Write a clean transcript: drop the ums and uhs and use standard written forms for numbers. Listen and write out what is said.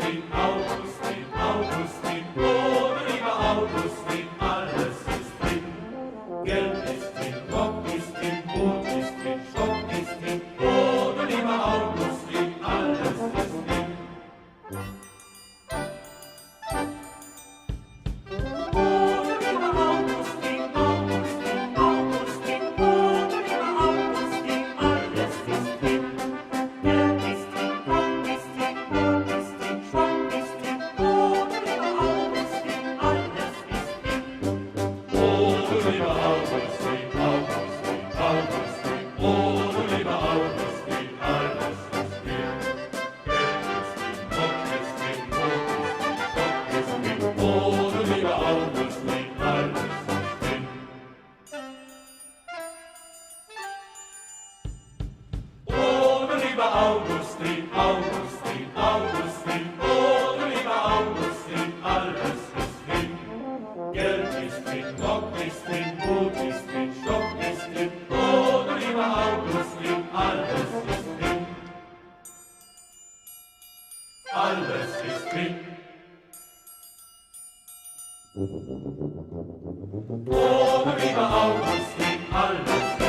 Augustin, Augustin, Augustin, oh du lieber Augustin, alles ist drin. Geld ist drin, Rock ist drin, Boot ist drin, Stock ist drin, oh du lieber Augustin, alles ist drin. Oh du lieber Augustin, Augustin, Augustin, oh du lieber Augustin, alles ist drin. Geld ist drin, Rock ist drin, Boot ist drin, Stock ist drin, oh du lieber Augustin, alles ist drin. Oh du lieber Augustin, Augustin, Augustin, oh du lieber Augustin, alles ist drin. Geld ist drin, Rock ist drin, Boot ist drin, Stock ist drin, oh du lieber Augustin, alles ist drin. Oh du lieber Augustin, Augustin, Augustin, oh du lieber Augustin, alles ist drin. Geld ist drin, Rock ist drin, Boot ist drin, Stock ist drin, oh du lieber Augustin, alles ist drin. Alles ist drin. Oh du lieber Augustin, alles ist drin.